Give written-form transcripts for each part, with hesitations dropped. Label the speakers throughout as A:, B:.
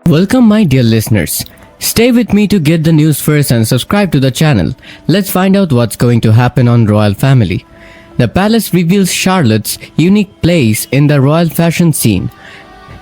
A: Welcome my dear listeners. Stay with me to get the news first and subscribe to the channel. Let's find out what's going to happen on Royal Family. The palace reveals Charlotte's unique place in the royal fashion scene.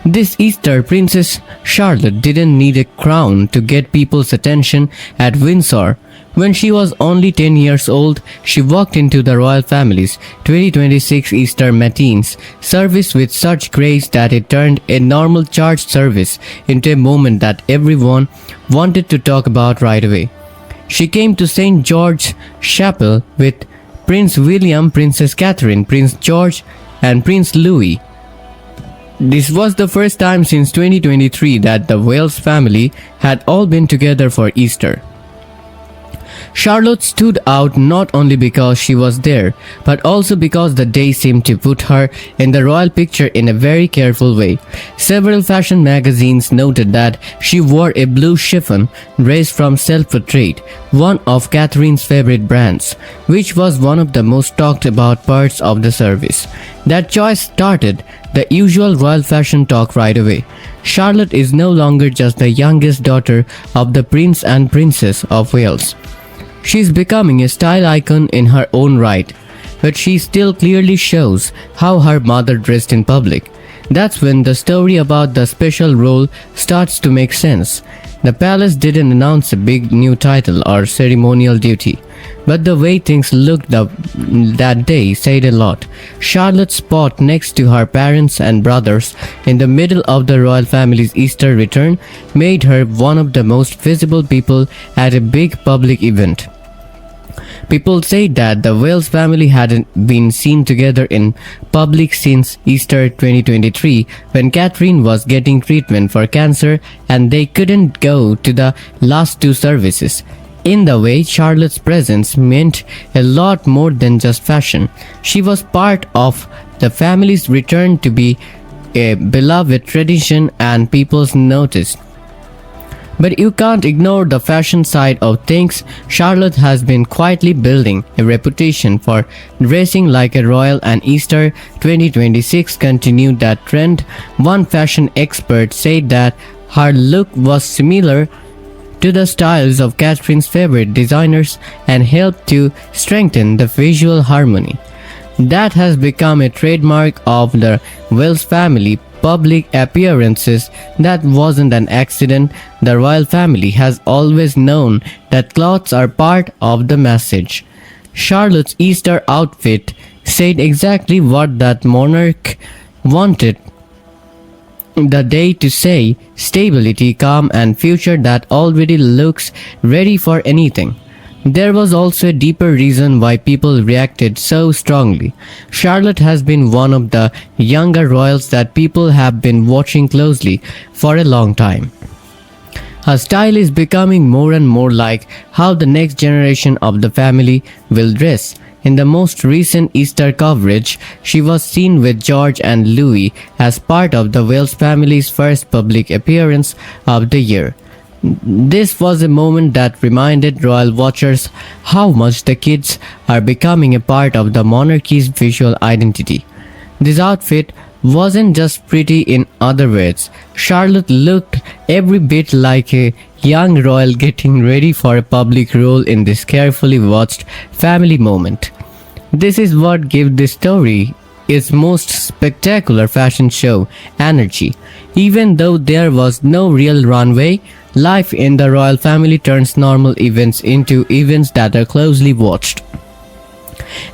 A: This Easter, Princess Charlotte didn't need a crown to get people's attention at Windsor. When she was only 10 years old, she walked into the royal family's 2026 Easter Matines service with such grace that it turned a normal church service into a moment that everyone wanted to talk about right away. She came to St. George's Chapel with Prince William, Princess Catherine, Prince George, and Prince Louis. This was the first time since 2023 that the Wales family had all been together for Easter. Charlotte stood out not only because she was there, but also because the day seemed to put her in the royal picture in a very careful way. Several fashion magazines noted that she wore a blue chiffon dress from Self-Portrait, one of Catherine's favorite brands, which was one of the most talked about parts of the service. That choice started the usual royal fashion talk right away. Charlotte is no longer just the youngest daughter of the Prince and Princess of Wales. She's becoming a style icon in her own right, but she still clearly shows how her mother dressed in public. That's when the story about the special role starts to make sense. The palace didn't announce a big new title or ceremonial duty, but the way things looked that day said a lot. Charlotte's spot next to her parents and brothers in the middle of the royal family's Easter return made her one of the most visible people at a big public event. People say that the Wales family hadn't been seen together in public since Easter 2023 when Catherine was getting treatment for cancer and they couldn't go to the last two services. In the way, Charlotte's presence meant a lot more than just fashion. She was part of the family's return to be a beloved tradition and people's noticed. But you can't ignore the fashion side of things. Charlotte has been quietly building a reputation for dressing like a royal, and Easter 2026 continued that trend. One fashion expert said that her look was similar to the styles of Catherine's favorite designers and helped to strengthen the visual harmony. That has become a trademark of the Wales family. Public appearances. That wasn't an accident. The royal family has always known that clothes are part of the message. Charlotte's Easter outfit said exactly what that monarch wanted the day to say: stability, calm, and future that already looks ready for anything. There was also a deeper reason why people reacted so strongly. Charlotte has been one of the younger royals that people have been watching closely for a long time. Her style is becoming more and more like how the next generation of the family will dress. In the most recent Easter coverage, she was seen with George and Louis as part of the Wales family's first public appearance of the year. This was a moment that reminded royal watchers how much the kids are becoming a part of the monarchy's visual identity. This outfit wasn't just pretty in other words. Charlotte looked every bit like a young royal getting ready for a public role in this carefully watched family moment. This is what gave this story its most spectacular fashion show energy. Even though there was no real runway, life in the royal family turns normal events into events that are closely watched.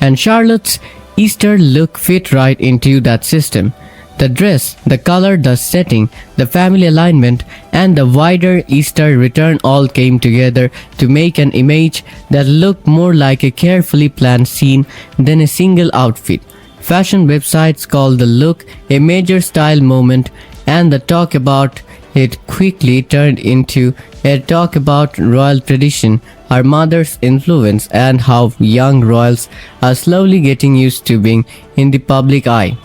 A: And Charlotte's Easter look fit right into that system. The dress, the color, the setting, the family alignment, and the wider Easter return all came together to make an image that looked more like a carefully planned scene than a single outfit. Fashion websites call the look a major style moment, and the talk about it quickly turned into a talk about royal tradition, her mother's influence, and how young royals are slowly getting used to being in the public eye.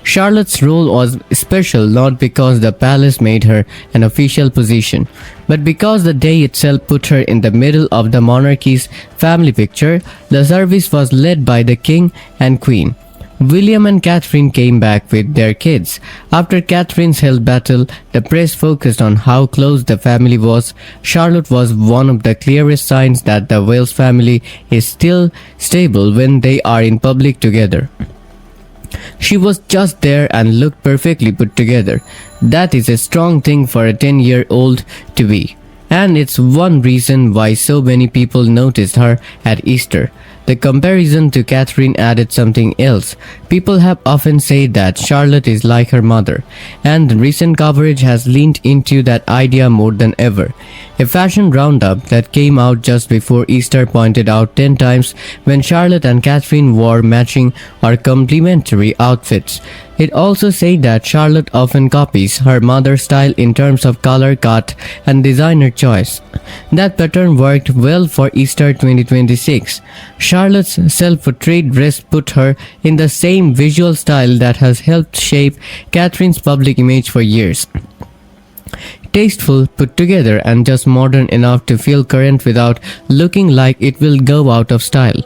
A: Charlotte's role was special not because the palace made her an official position, but because the day itself put her in the middle of the monarchy's family picture. The service was led by the king and queen, William and Catherine came back with their kids. After Catherine's health battle, the press focused on how close the family was. Charlotte was one of the clearest signs that the Wales family is still stable when they are in public together. She was just there and looked perfectly put together. That is a strong thing for a 10-year-old to be. And it's one reason why so many people noticed her at Easter. The comparison to Catherine added something else. People have often said that Charlotte is like her mother, and recent coverage has leaned into that idea more than ever. A fashion roundup that came out just before Easter pointed out 10 times when Charlotte and Catherine wore matching or complementary outfits. It also said that Charlotte often copies her mother's style in terms of color, cut, and designer choice. That pattern worked well for Easter 2026. Charlotte's self-portrait dress put her in the same visual style that has helped shape Catherine's public image for years. Tasteful, put together, and just modern enough to feel current without looking like it will go out of style.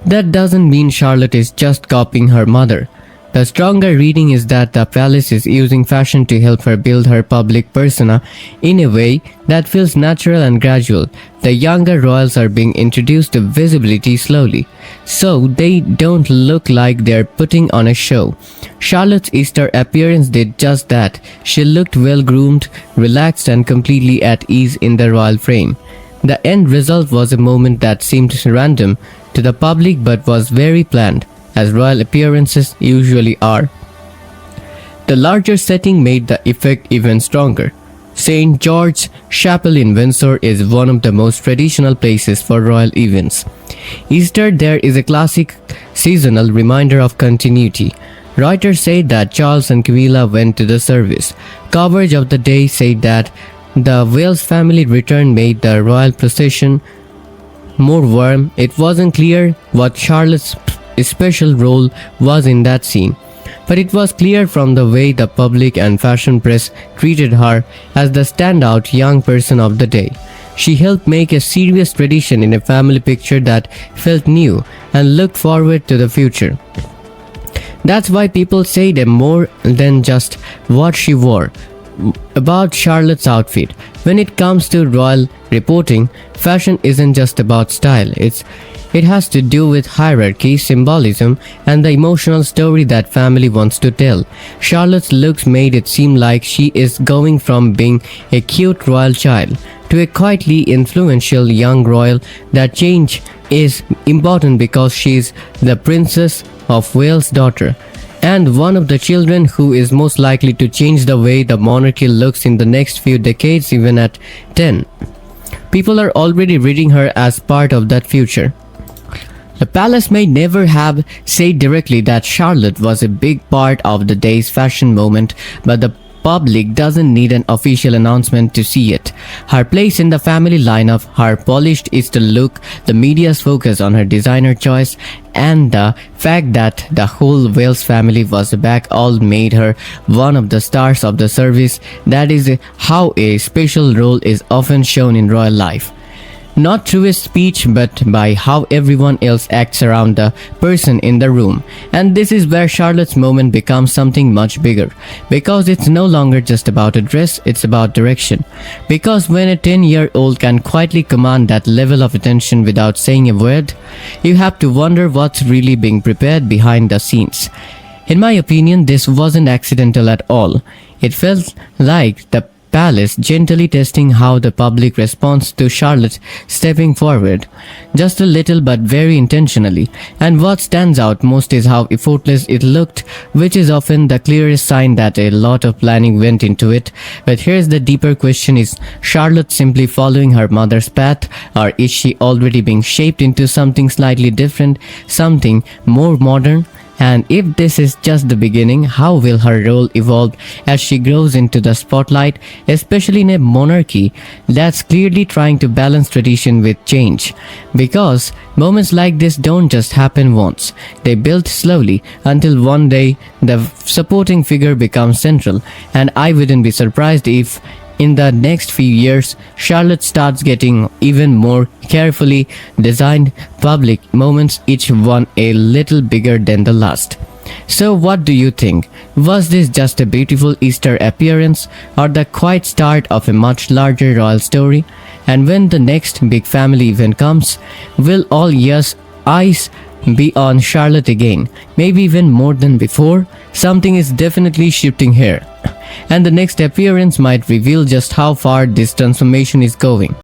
A: That doesn't mean Charlotte is just copying her mother. The stronger reading is that the palace is using fashion to help her build her public persona in a way that feels natural and gradual. The younger royals are being introduced to visibility slowly, so they don't look like they're putting on a show. Charlotte's Easter appearance did just that. She looked well groomed, relaxed, and completely at ease in the royal frame. The end result was a moment that seemed random to the public but was very planned, as royal appearances usually are. The larger setting made the effect even stronger. St. George's Chapel in Windsor is one of the most traditional places for royal events. Easter there is a classic seasonal reminder of continuity. Reuters said that Charles and Camilla went to the service. Coverage of the day said that the Wales family return made the royal procession more warm. It wasn't clear what Charlotte's special role was in that scene, but it was clear from the way the public and fashion press treated her as the standout young person of the day. She helped make a serious tradition in a family picture that felt new and looked forward to the future. That's why people say more than just what she wore about Charlotte's outfit. When it comes to royal reporting, fashion isn't just about style. It has to do with hierarchy, symbolism, and the emotional story that family wants to tell. Charlotte's looks made it seem like she is going from being a cute royal child to a quietly influential young royal. That change is important because she is the Princess of Wales' daughter, and one of the children who is most likely to change the way the monarchy looks in the next few decades, even at 10. People are already reading her as part of that future. The palace may never have said directly that Charlotte was a big part of the day's fashion moment, but the public doesn't need an official announcement to see it. Her place in the family lineup, her polished Easter look, the media's focus on her designer choice, and the fact that the whole Wales family was back all made her one of the stars of the service. That is how a special role is often shown in royal life. Not through a speech, but by how everyone else acts around the person in the room. And this is where Charlotte's moment becomes something much bigger. Because it's no longer just about a dress, it's about direction. Because when a 10-year-old can quietly command that level of attention without saying a word, you have to wonder what's really being prepared behind the scenes. In my opinion, this wasn't accidental at all. It felt like the palace gently testing how the public responds to Charlotte stepping forward, just a little but very intentionally. And what stands out most is how effortless it looked, which is often the clearest sign that a lot of planning went into it. But here's the deeper question: is Charlotte simply following her mother's path, or is she already being shaped into something slightly different, something more modern? And if this is just the beginning, how will her role evolve as she grows into the spotlight, especially in a monarchy that's clearly trying to balance tradition with change? Because moments like this don't just happen once. They build slowly until one day the supporting figure becomes central. And I wouldn't be surprised if in the next few years, Charlotte starts getting even more carefully designed public moments, each one a little bigger than the last. So what do you think? Was this just a beautiful Easter appearance or the quiet start of a much larger royal story? And when the next big family event comes, will all eyes be on Charlotte again? Maybe even more than before? Something is definitely shifting here. And the next appearance might reveal just how far this transformation is going.